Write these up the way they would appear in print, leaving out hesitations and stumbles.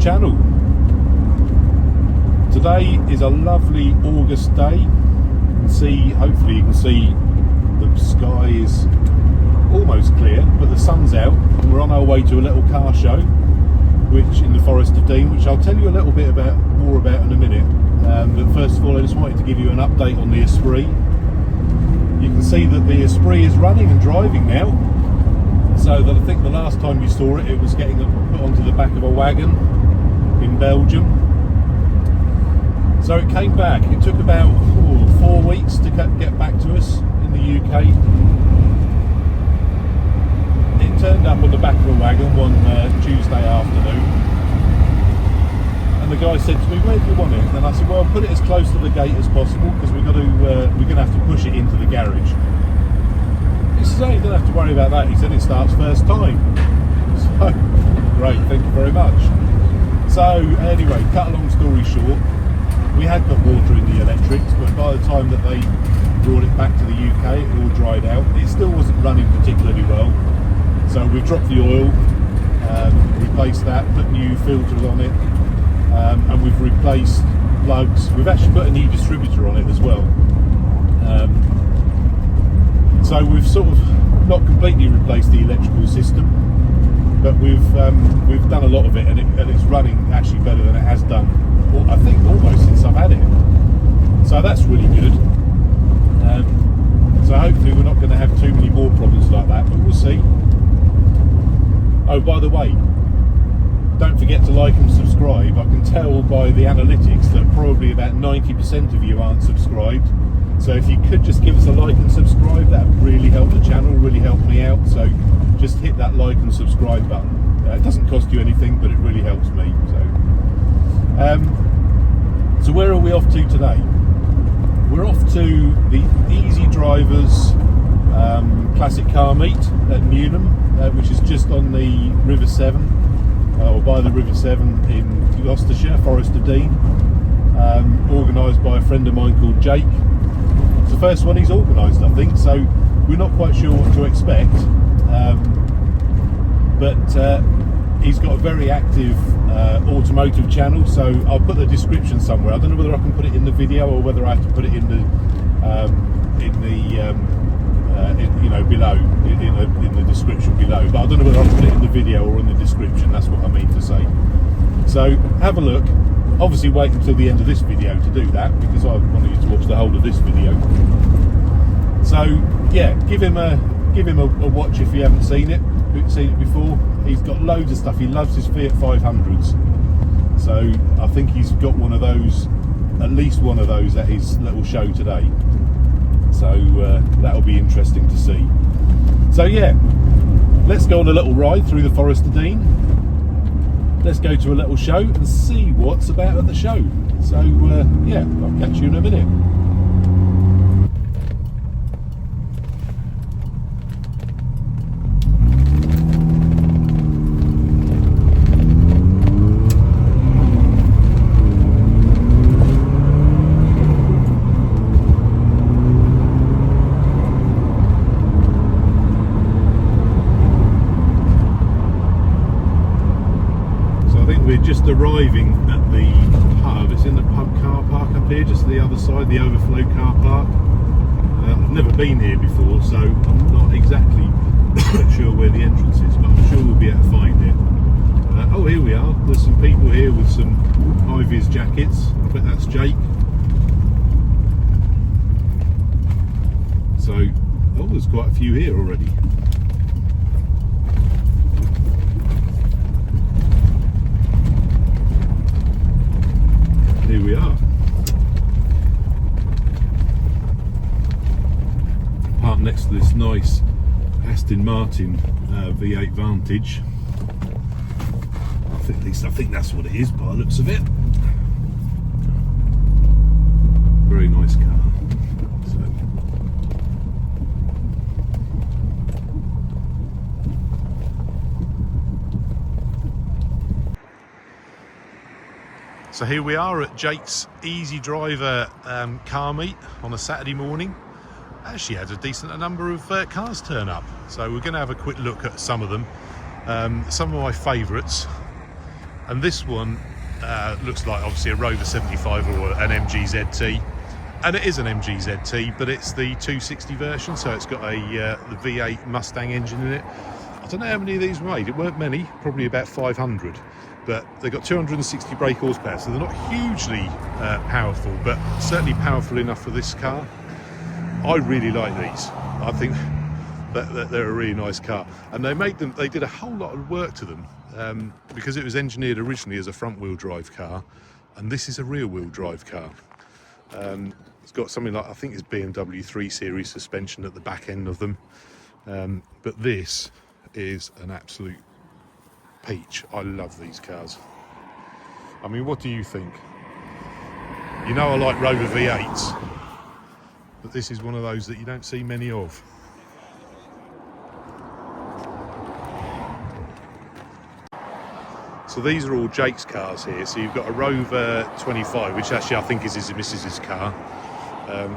channel. Today is a lovely August day. Hopefully you can see the sky is almost clear, but the sun's out and we're on our way to a little car show which in the Forest of Dean, which I'll tell you a little bit more about in a minute. But first of all, I just wanted to give you an update on the Esprit. You can see that the Esprit is running and driving now. So that I think the last time you saw it, it was getting put onto the back of a wagon in Belgium. So it came back. It took about 4 weeks to get back to us in the UK. It turned up on the back of a wagon one Tuesday afternoon, and the guy said to me, "Where do you want it?" And I said, "Well, put it as close to the gate as possible because we're going to have to push it into the garage." He says, "Oh, you don't have to worry about that." He said, "It starts first time." So, great, thank you very much. So anyway, cut a long story short, we had got water in the electrics, but by the time that they brought it back to the UK, it all dried out. It still wasn't running particularly well. So we've dropped the oil, replaced that, put new filters on it, and we've replaced plugs. We've actually put a new distributor on it as well. So we've sort of not completely replaced the electrical system, but we've done a lot of it, and it's running actually better than it has done, I think, almost since I've had it. So that's really good. So hopefully we're not going to have too many more problems like that, but we'll see. Oh, by the way, don't forget to like and subscribe. I can tell by the analytics that probably about 90% of you aren't subscribed. So if you could just give us a like and subscribe, that would really help the channel, really help me out. So just hit that like and subscribe button. It doesn't cost you anything, but it really helps me. So where are we off to today? We're off to the Easydrivers classic car meet at Newnham, which is just on the River Severn, or by the River Severn in Gloucestershire, Forest of Dean, organised by a friend of mine called Jake. It's the first one he's organised, I think, so we're not quite sure what to expect, but he's got a very active automotive channel, so I'll put the description somewhere. I don't know whether I can put it in the video or whether I have to put it in the below, in the description below, but I don't know whether I'll put it in the video or in the description. That's what I mean to say. So have a look. Obviously wait until the end of this video to do that, because I want you to watch the whole of this video. So yeah, give him a watch if you haven't seen it before. He's got loads of stuff. He loves his Fiat 500s, so I think he's got one of those, at least one of those, at his little show today. So that'll be interesting to see. So yeah, let's go on a little ride through the Forest of Dean. Let's go to a little show and see what's about at the show. So yeah, I'll catch you in a minute. We're just arriving at the pub. It's in the pub car park up here, just the other side, the overflow car park. I've never been here before, so I'm not exactly sure where the entrance is, but I'm sure we'll be able to find it. Oh, here we are. There's some people here with some high-vis jackets. I bet that's Jake. So, oh, there's quite a few here already. Here we are. Parked next to this nice Aston Martin V8 Vantage. At least I think that's what it is by the looks of it. Very nice car. So here we are at Jake's Easydriver car meet on a Saturday morning. Actually had a decent number of cars turn up, so we're going to have a quick look at some of them. Some of my favourites And this one looks like obviously a Rover 75 or an MG ZT, and it is an MG ZT, but it's the 260 version, so it's got the V8 Mustang engine in it. I don't know how many of these were made. It weren't many, probably about 500, but they got 260 brake horsepower, so they're not hugely powerful, but certainly powerful enough for this car. I really like these. I think that they're a really nice car, and they did a whole lot of work to them because it was engineered originally as a front-wheel drive car, and this is a rear-wheel drive car. It's got something like, I think it's BMW 3 Series suspension at the back end of them, but this is an absolute peach. I love these cars. I mean, what do you think? You know I like Rover V8s, but this is one of those that you don't see many of. So these are all Jake's cars here. So you've got a Rover 25, which actually I think is his missus's car.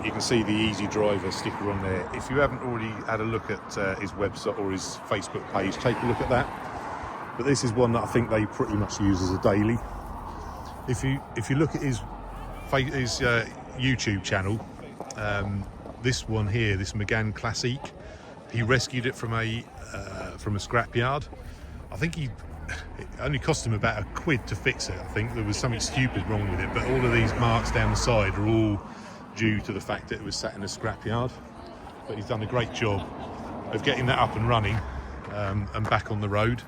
You can see the Easydriver sticker on there. If you haven't already had a look at his website or his Facebook page, take a look at that. But this is one that I think they pretty much use as a daily. If you look at his YouTube channel, this one here, this Megane Classique, he rescued it from a scrapyard. I think it only cost him about £1 to fix it. I think there was something stupid wrong with it, but all of these marks down the side are all due to the fact that it was sat in a scrapyard. But he's done a great job of getting that up and running and back on the road.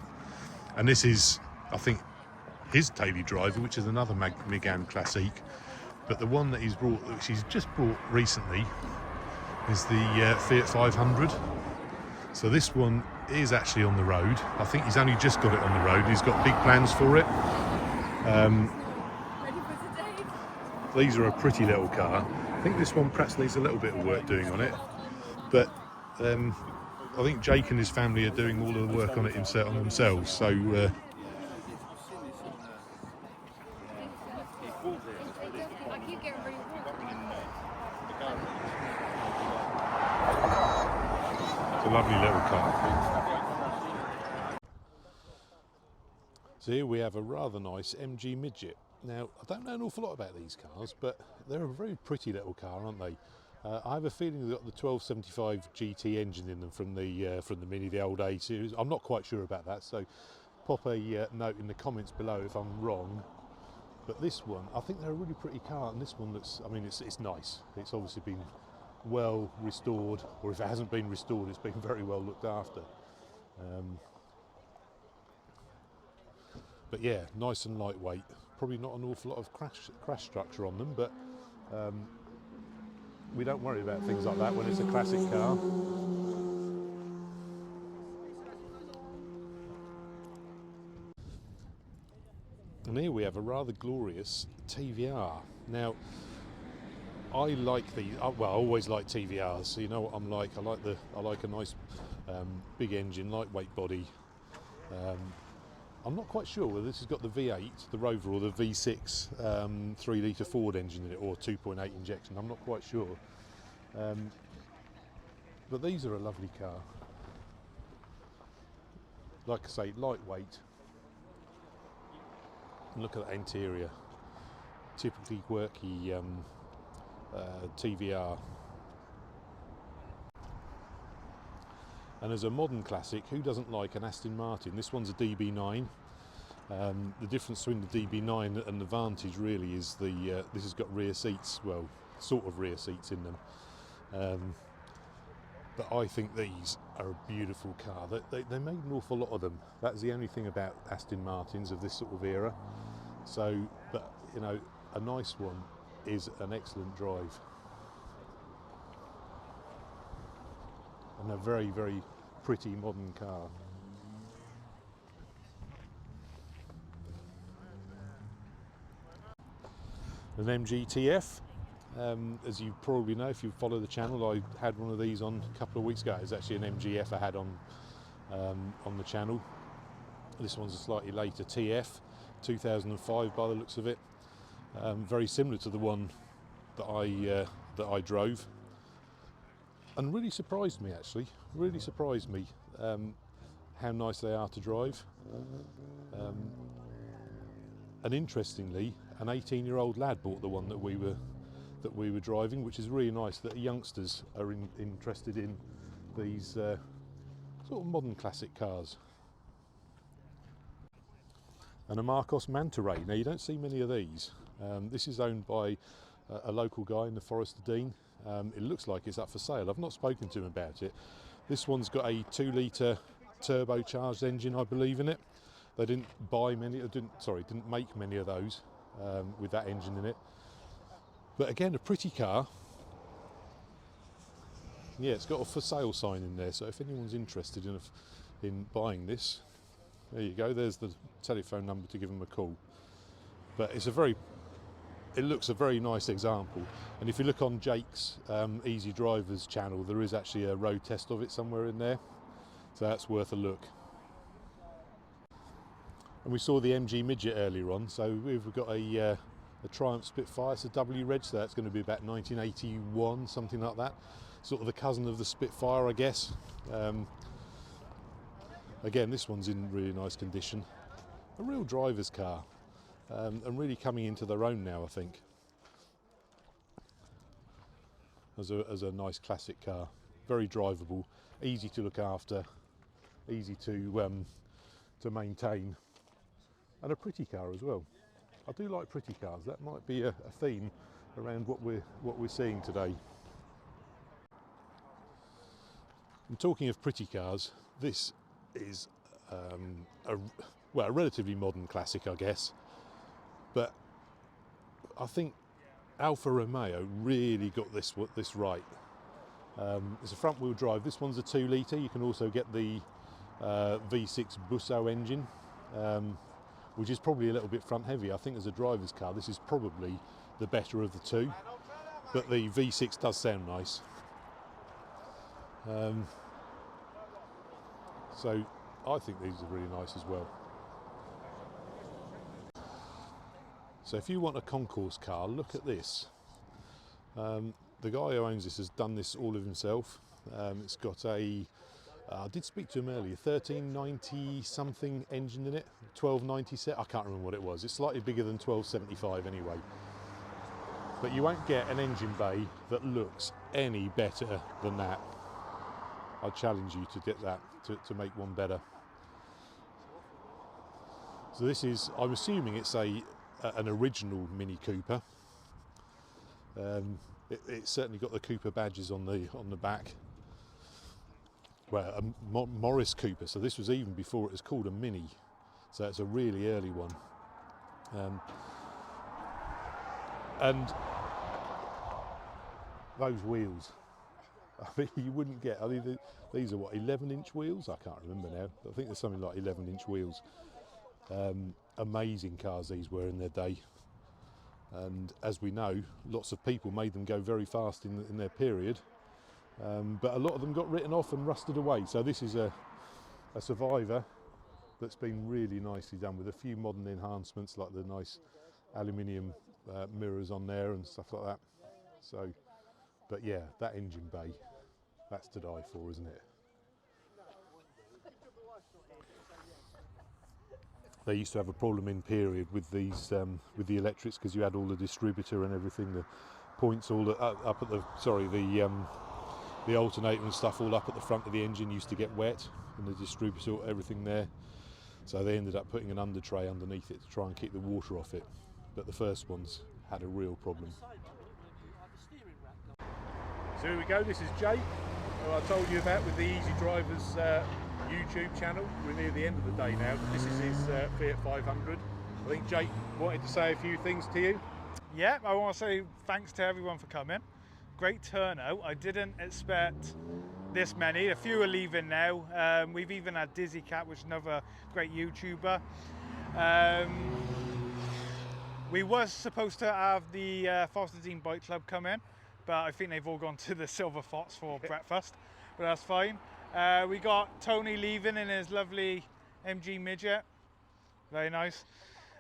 And this is, I think, his daily driver, which is another Megane Classique. But the one that which he's just brought recently, is the Fiat 500. So this one is actually on the road. I think he's only just got it on the road. He's got big plans for it. These are a pretty little car. I think this one perhaps needs a little bit of work doing on it, but I think Jake and his family are doing all of the work on it themselves. So it's a lovely little car. So here we have a rather nice MG Midget. Now, I don't know an awful lot about these cars, but they're a very pretty little car, aren't they? I have a feeling they've got the 1275 GT engine in them from the Mini, the old A series. I'm not quite sure about that, so pop a note in the comments below if I'm wrong. But this one, I think they're a really pretty car, and this one looks, I mean, it's nice. It's obviously been well restored, or if it hasn't been restored, it's been very well looked after. But yeah, nice and lightweight. Probably not an awful lot of crash structure on them, but we don't worry about things like that when it's a classic car. And here we have a rather glorious TVR. Now, I like these. Well, I always like TVRs. So you know what I'm like. I like a nice big engine, lightweight body. I'm not quite sure whether this has got the V8, the Rover, or the V6 3-litre Ford engine in it, or 2.8 injection. I'm not quite sure. But these are a lovely car. Like I say, lightweight. And look at that interior. Typically quirky TVR. And as a modern classic, who doesn't like an Aston Martin? This one's a DB9. The difference between the DB9 and the Vantage really is this has got rear seats, well, sort of rear seats in them. But I think these are a beautiful car. They made an awful lot of them. That's the only thing about Aston Martins of this sort of era. So, but you know, a nice one is an excellent drive. And a very, very pretty modern car. An MGTF, as you probably know if you follow the channel, I had one of these on a couple of weeks ago. It's actually an MGF I had on the channel. This one's a slightly later TF, 2005 by the looks of it. Very similar to the one that I drove. And really surprised me, actually. Really surprised me how nice they are to drive. And interestingly, an 18-year-old lad bought the one that we were driving, which is really nice that youngsters are interested in these sort of modern classic cars. And a Marcos Manta Ray. Now you don't see many of these. This is owned by a local guy in the Forest of Dean. It looks like it's up for sale. I've not spoken to him about it. This one's got a 2-litre turbocharged engine, I believe, in it. They didn't buy many, didn't make many of those with that engine in it. But again, a pretty car. Yeah, it's got a for sale sign in there, so if anyone's interested in buying this, there you go, there's the telephone number to give them a call. But it looks a very nice example. And if you look on Jake's Easydrivers channel, there is actually a road test of it somewhere in there, so that's worth a look. And we saw the MG Midget earlier on, so we've got a Triumph Spitfire. It's a W reg, so that's going to be about 1981, something like that. Sort of the cousin of the Spitfire, I guess. Again, this one's in really nice condition. A real driver's car, and really coming into their own now, I think, as a nice classic car. Very drivable, easy to look after, easy to maintain. And a pretty car as well. I do like pretty cars. That might be a theme around what we're seeing today. And talking of pretty cars, this is a relatively modern classic, I guess. But I think Alfa Romeo really got this right. It's a front-wheel drive. This one's a 2-litre. You can also get the V6 Busso engine. Which is probably a little bit front heavy. I think as a driver's car, this is probably the better of the two, but the V6 does sound nice. So I think these are really nice as well. So if you want a concourse car, look at this. The guy who owns this has done this all of himself. It's got a I did speak to him earlier, 1390 something engine in it, 1290 set, I can't remember what it was. It's slightly bigger than 1275 anyway. But you won't get an engine bay that looks any better than that. I challenge you to get that, to make one better. So this is, I'm assuming it's an original Mini Cooper. It's certainly got the Cooper badges on the back. Well, a Morris Cooper, so this was even before it was called a Mini, so it's a really early one. And those wheels, I mean, you wouldn't get, I mean, these are what, 11-inch wheels? I can't remember now. I think there's something like 11-inch wheels. Amazing cars these were in their day. And as we know, lots of people made them go very fast in their period. But a lot of them got written off and rusted away. So this is a survivor that's been really nicely done with a few modern enhancements like the nice aluminium mirrors on there and stuff like that. So, but yeah, that engine bay, that's to die for, isn't it? They used to have a problem in period with these with the electrics, because you had all the distributor and everything, the points all up at the alternator and stuff all up at the front of the engine used to get wet, and the distributor, everything there. So they ended up putting an under tray underneath it to try and keep the water off it. But the first ones had a real problem. So here we go, this is Jake, who I told you about with the Easydrivers YouTube channel. We're near the end of the day now, but this is his Fiat 500. I think Jake wanted to say a few things to you. Yeah, I want to say thanks to everyone for coming. Great turnout. I didn't expect this many. A few are leaving now. We've even had Dizzy Cat, which is another great YouTuber. We was supposed to have the Forest of Dean Bike Club come in, but I think they've all gone to the Silver Fox for breakfast, but that's fine. We got Tony leaving in his lovely MG Midget. Very nice.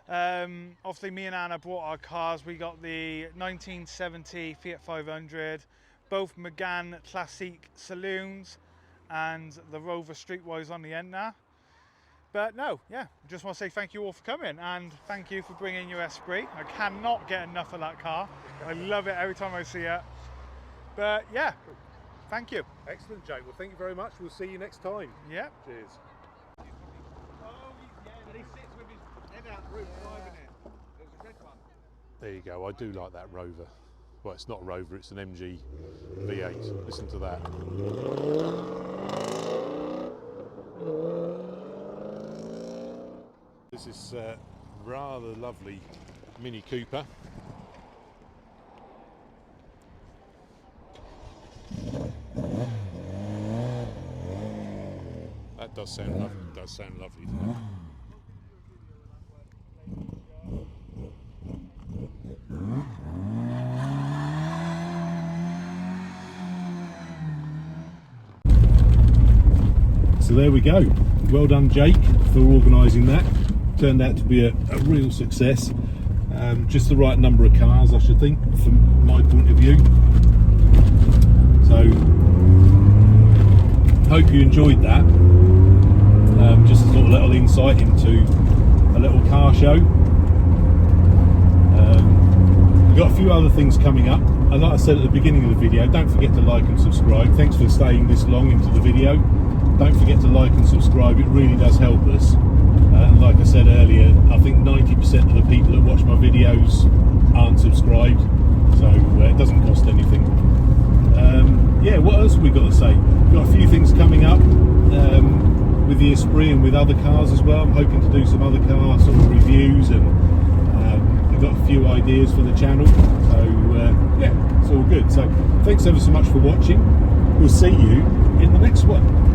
Obviously me and Anna brought our cars. We got the 1970 Fiat 500, both Megane Classique saloons, and the Rover Streetwise on the end there. But no, yeah, just want to say thank you all for coming, and thank you for bringing your Esprit. I cannot get enough of that car. I love it every time I see it. But yeah, thank you. Excellent, Jake. Well, thank you very much. We'll see you next time. Yeah. Cheers. Oh, yeah, and he sits with his head out the roof driving it. There's a red one. There you go. I do like that Rover. Well, it's not a Rover, it's an MG V8. Listen to that. This is a rather lovely Mini Cooper. That does sound lovely. It does sound lovely. Doesn't it? So there we go. Well done, Jake, for organising that. Turned out to be a real success. Just the right number of cars, I should think, from my point of view. So, hope you enjoyed that. Just a little insight into a little car show. We've got a few other things coming up. And like I said at the beginning of the video, don't forget to like and subscribe. Thanks for staying this long into the video. Don't forget to like and subscribe, it really does help us. And like I said earlier, I think 90% of the people that watch my videos aren't subscribed, so it doesn't cost anything. Yeah, what else have we got to say? We've got a few things coming up with the Esprit and with other cars as well. I'm hoping to do some other car sort of reviews, and I've got a few ideas for the channel, so yeah, it's all good. So thanks ever so much for watching. We'll see you in the next one.